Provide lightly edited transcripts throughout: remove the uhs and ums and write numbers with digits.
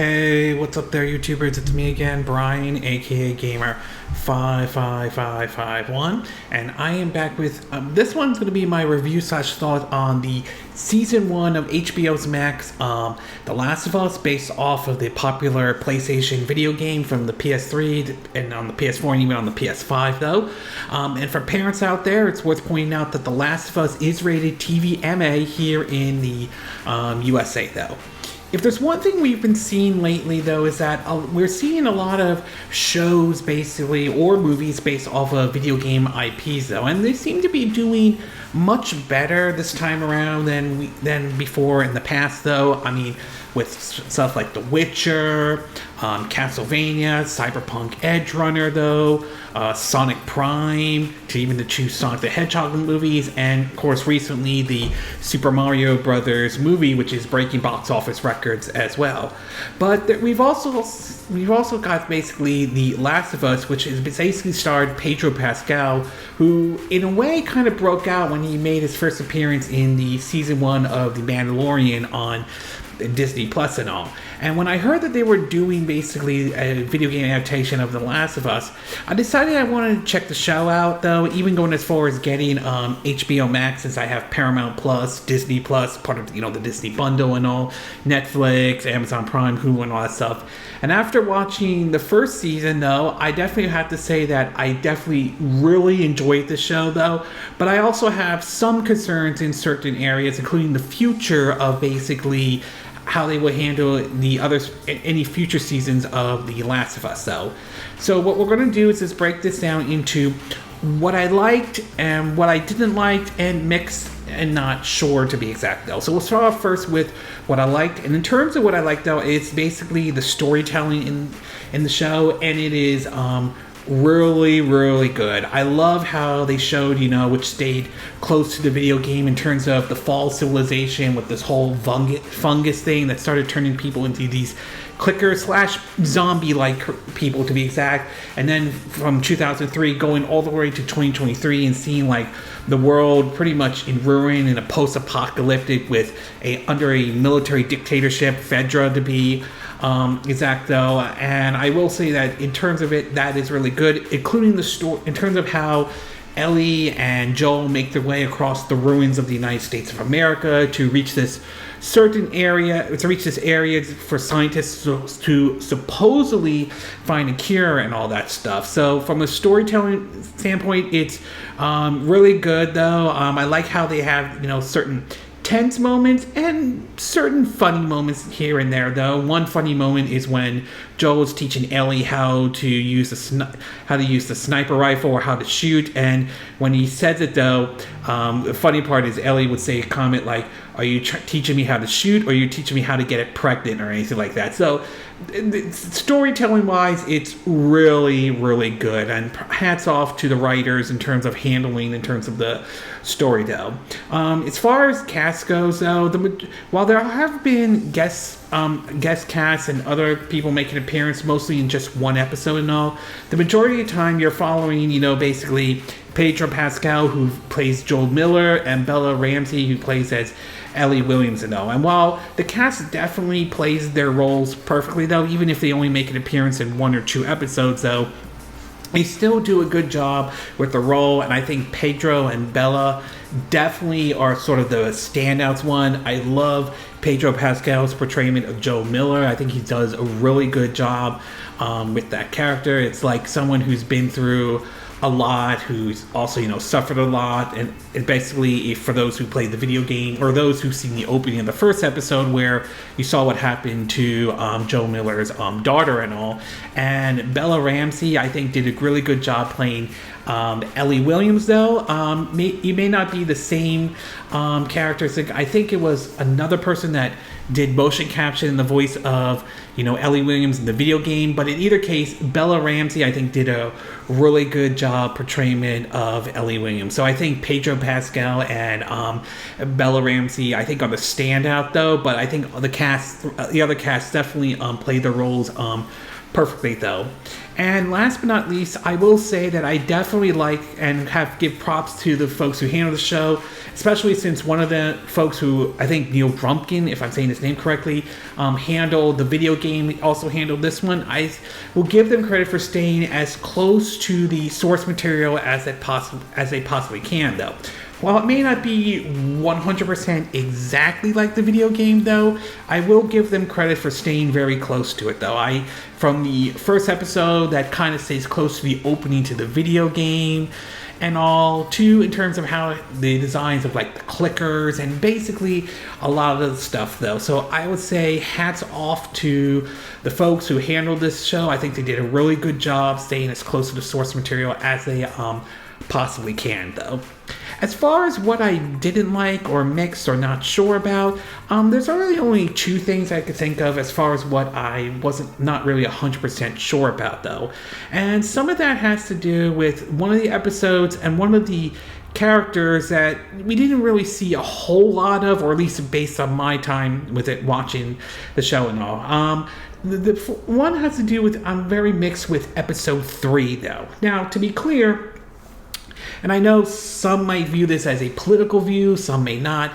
Hey, what's up there, YouTubers? It's me again, Brian, aka Gamer55551, and I am back with this one's going to be my review slash thought on the season 1 of HBO's Max, The Last of Us, based off of the popular PlayStation video game from the PS3 and on the PS4 and even on the PS5 though. And for parents out there, it's worth pointing out that The Last of Us is rated TV MA here in the USA though. If there's one thing we've been seeing lately, though, is that we're seeing a lot of shows, basically, or movies based off of video game IPs, though, and they seem to be doing much better this time around than before in the past, though. I mean, with stuff like The Witcher, Castlevania, Cyberpunk Edgerunner, though, Sonic Prime, to even the two Sonic the Hedgehog movies, and of course recently the Super Mario Brothers movie, which is breaking box office records as well. But we've also got basically The Last of Us, which is basically starred Pedro Pascal, who in a way kind of broke out when he made his first appearance in the season 1 of The Mandalorian on Disney Plus and all. And when I heard that they were doing basically a video game adaptation of The Last of Us, I decided I wanted to check the show out, though, even going as far as getting HBO Max, since I have Paramount Plus, Disney Plus, part of the Disney bundle and all, Netflix, Amazon Prime, Hulu, and all that stuff. And after watching the first season, though, I definitely have to say that I definitely really enjoyed the show, though. But I also have some concerns in certain areas, including the future of basically how they will handle any future seasons of The Last of Us, though. So what we're going to do is just break this down into what I liked and what I didn't like, and mix and not sure to be exact, though. So we'll start off first with what I liked. And in terms of what I liked, though, it's basically the storytelling in the show, and it is really, really good. I love how they showed, which stayed close to the video game in terms of the fall civilization with this whole fungus thing that started turning people into these clicker slash zombie-like people, to be exact. And then from 2003 going all the way to 2023 and seeing like the world pretty much in ruin in a post-apocalyptic with under a military dictatorship, Fedra to be exact, though. And I will say that in terms of it, that is really good, including the story in terms of how Ellie and Joel make their way across the ruins of the United States of America to reach this area for scientists to supposedly find a cure and all that stuff. So from a storytelling standpoint, it's really good, though. I like how they have certain tense moments and certain funny moments here and there, though. One funny moment is when Joel is teaching Ellie how to use the sniper rifle, or how to shoot, and when he says it, though, the funny part is Ellie would say a comment like, "Are you teaching me how to shoot, or are you teaching me how to get it pregnant," or anything like that. So storytelling wise, it's really, really good, and hats off to the writers in terms of handling in terms of the story, though. As far as cast goes, though, while there have been guest casts and other people making appearance mostly in just one episode and all, the majority of the time you're following basically Pedro Pascal, who plays Joel Miller, and Bella Ramsey, who plays as Ellie Williams and all. And while the cast definitely plays their roles perfectly, though, even if they only make an appearance in 1 or 2 episodes, though, they still do a good job with the role. And I think Pedro and Bella definitely are sort of the standouts one. I love Pedro Pascal's portrayal of Joel Miller. I think he does a really good job with that character. It's like someone who's been through a lot, who's also suffered a lot, and basically, for those who played the video game, or those who've seen the opening of the first episode where you saw what happened to Joel Miller's daughter and all. And Bella Ramsey, I think, did a really good job playing Ellie Williams, though. You may not be the same character. I think it was another person that did motion capture in the voice of Ellie Williams in the video game, but in either case, Bella Ramsey, I think, did a really good job portrayment of Ellie Williams. So I think Pedro Pascal and Bella Ramsey, I think, are the standout, though. But I think the other cast definitely played their roles perfectly though. And last but not least, I will say that I definitely like and give props to the folks who handle the show, especially since one of the folks who, I think Neil Drumpkin, if I'm saying his name correctly, handled the video game, also handled this one. I will give them credit for staying as close to the source material as they possibly can though. While it may not be 100% exactly like the video game, though, I will give them credit for staying very close to it, though. From the first episode, that kind of stays close to the opening to the video game and all, too, in terms of how the designs of, like, the clickers and basically a lot of the stuff, though. So I would say hats off to the folks who handled this show. I think they did a really good job staying as close to the source material as they possibly can, though. As far as what I didn't like or mixed or not sure about, there's really only two things I could think of as far as what I wasn't not really 100% sure about, though. And some of that has to do with one of the episodes and one of the characters that we didn't really see a whole lot of, or at least based on my time with it watching the show and all. The one has to do with, I'm very mixed with episode 3, though. Now, to be clear, and I know some might view this as a political view, some may not.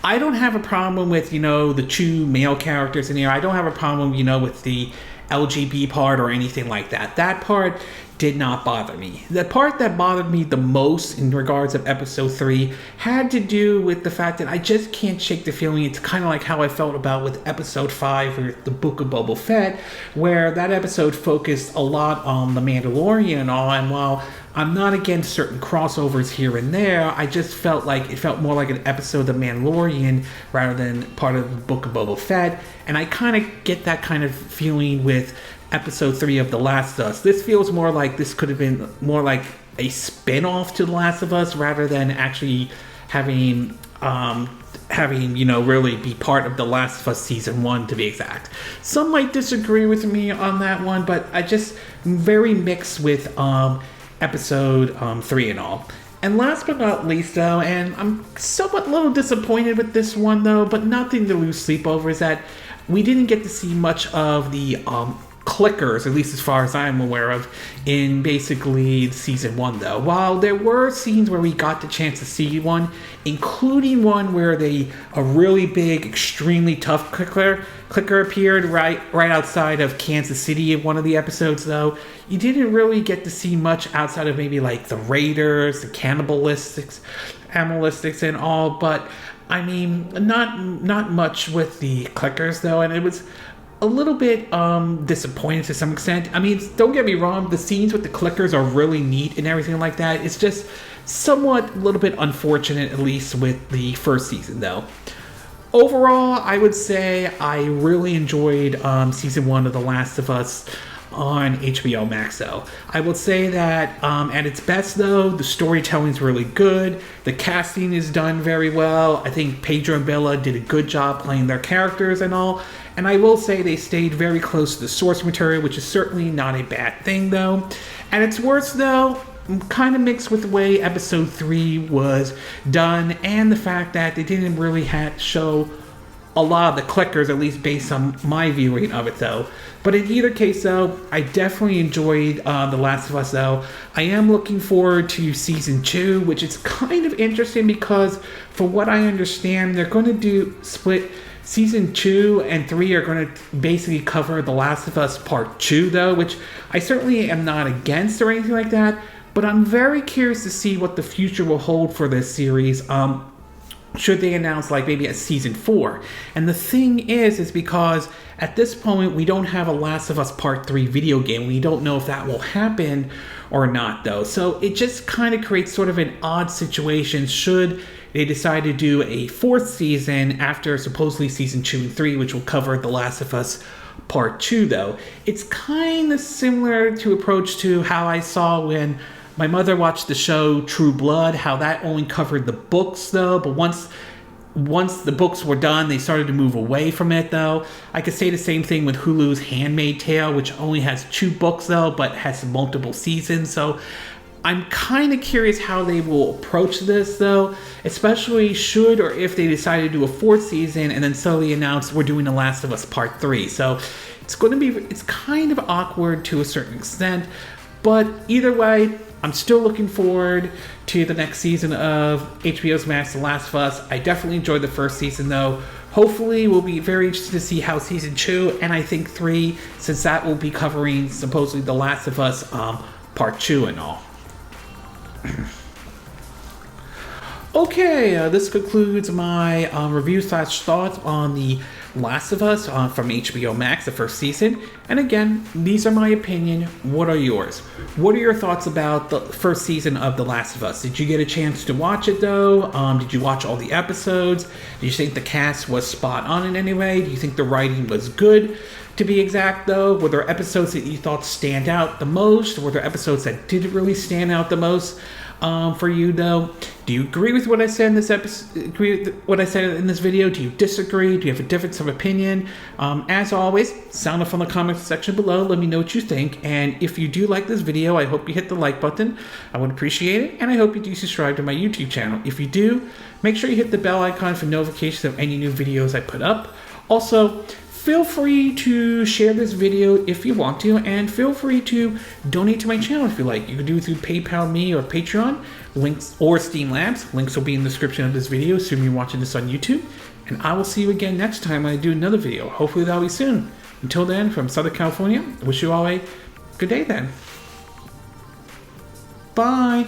I don't have a problem with, the two male characters in here. I don't have a problem, with the LGB part or anything like that. That part did not bother me. The part that bothered me the most in regards of episode 3 had to do with the fact that I just can't shake the feeling. It's kind of like how I felt about with episode 5 or the Book of Boba Fett, where that episode focused a lot on the Mandalorian and all, and while I'm not against certain crossovers here and there, I just felt like it felt more like an episode of The Mandalorian rather than part of the Book of Boba Fett, and I kind of get that kind of feeling with episode 3 of The Last of Us. This feels more like this could have been more like a spin-off to The Last of Us rather than actually having really be part of The Last of Us season 1, to be exact. Some might disagree with me on that one, but I just very mixed with episode 3 and all. And last but not least, though, and I'm somewhat a little disappointed with this one, though, but nothing to lose sleep over, is that we didn't get to see much of the clickers, at least as far as I'm aware of, in basically season 1, though. While there were scenes where we got the chance to see one, including one where a really big, extremely tough clicker appeared right outside of Kansas City in one of the episodes, though, you didn't really get to see much outside of maybe like the Raiders, the cannibalistics and all, but I mean, not much with the clickers, though, and it was a little bit disappointing to some extent. I mean, don't get me wrong, the scenes with the clickers are really neat and everything like that. It's just somewhat a little bit unfortunate, at least with the first season, though. Overall, I would say I really enjoyed season 1 of The Last of Us on HBO Max, though. I will say that at its best, though, the storytelling is really good. The casting is done very well. I think Pedro and Bella did a good job playing their characters and all. And I will say they stayed very close to the source material, which is certainly not a bad thing, though. At its worst, though, I'm kind of mixed with the way episode 3 was done and the fact that they didn't really show a lot of the clickers, at least based on my viewing of it, though. But in either case, though, I definitely enjoyed The Last of Us, though. I am looking forward to season 2, which is kind of interesting because, from what I understand, they're going to split season 2 and 3 are going to basically cover The Last of Us Part 2, though, which I certainly am not against or anything like that. But I'm very curious to see what the future will hold for this series. Should they announce like maybe a season 4? And the thing is because at this point we don't have a Last of Us Part 3 video game. We don't know if that will happen or not, though. So it just kind of creates sort of an odd situation should they decide to do a 4th season after supposedly season 2 and 3, which will cover The Last of Us Part 2, though. It's kind of similar to approach to how I saw when my mother watched the show True Blood, how that only covered the books, though, but once the books were done, they started to move away from it, though. I could say the same thing with Hulu's Handmaid's Tale, which only has 2 books, though, but has multiple seasons, so I'm kind of curious how they will approach this, though, especially should or if they decide to do a 4th season and then suddenly announce we're doing The Last of Us Part 3, so it's kind of awkward to a certain extent, but either way, I'm still looking forward to the next season of HBO's Max The Last of Us. I definitely enjoyed the first season though. Hopefully we'll be very interested to see how season 2 and I think 3, since that will be covering supposedly The Last of Us part 2 and all. Okay, this concludes my review/thoughts on The Last of Us from HBO Max, the first season. And again, these are my opinion. What are yours? What are your thoughts about the first season of The Last of Us? Did you get a chance to watch it though? Did you watch all the episodes? Do you think the cast was spot on in any way? Do you think the writing was good? To be exact though, were there episodes that you thought stand out the most? Were there episodes that didn't really stand out the most? For you though, do you agree with what I said in this episode? Agree with what I said in this video? Do you disagree? Do you have a difference of opinion? As always, sound off on the comments section below. Let me know what you think. And if you do like this video, I hope you hit the like button. I would appreciate it. And I hope you do subscribe to my YouTube channel. If you do, make sure you hit the bell icon for notifications of any new videos I put up. Also, feel free to share this video if you want to, and feel free to donate to my channel if you like. You can do it through PayPal me or Patreon, links, or Steam Labs. Links will be in the description of this video, assuming you're watching this on YouTube. And I will see you again next time when I do another video. Hopefully that'll be soon. Until then, from Southern California, I wish you all a good day then. Bye!